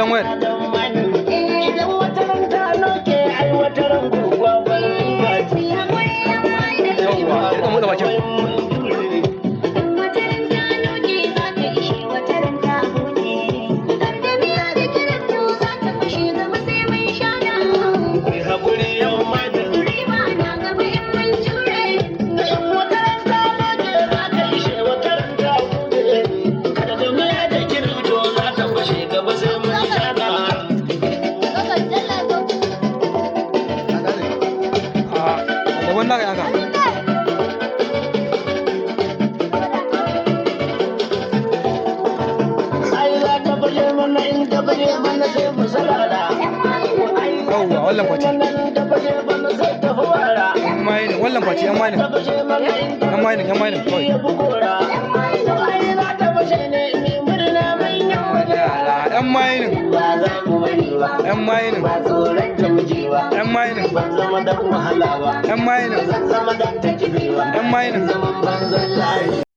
sunan wayar? Idan wata ranta noke ai wata ran gugwa balbati. Yawwa, ya kan buɗe bakin. Wannan ga haka. Ai za ka baje mana in ka baje mana sai mu sarara. Yawwa, wallan kwaci. Yan mayin, wallan kwaci, yan mayin. Yan mayin, yan mayin kawai. Yan mayin. Yan mayin. Yan mayin. Yan mayin. Yan mayin.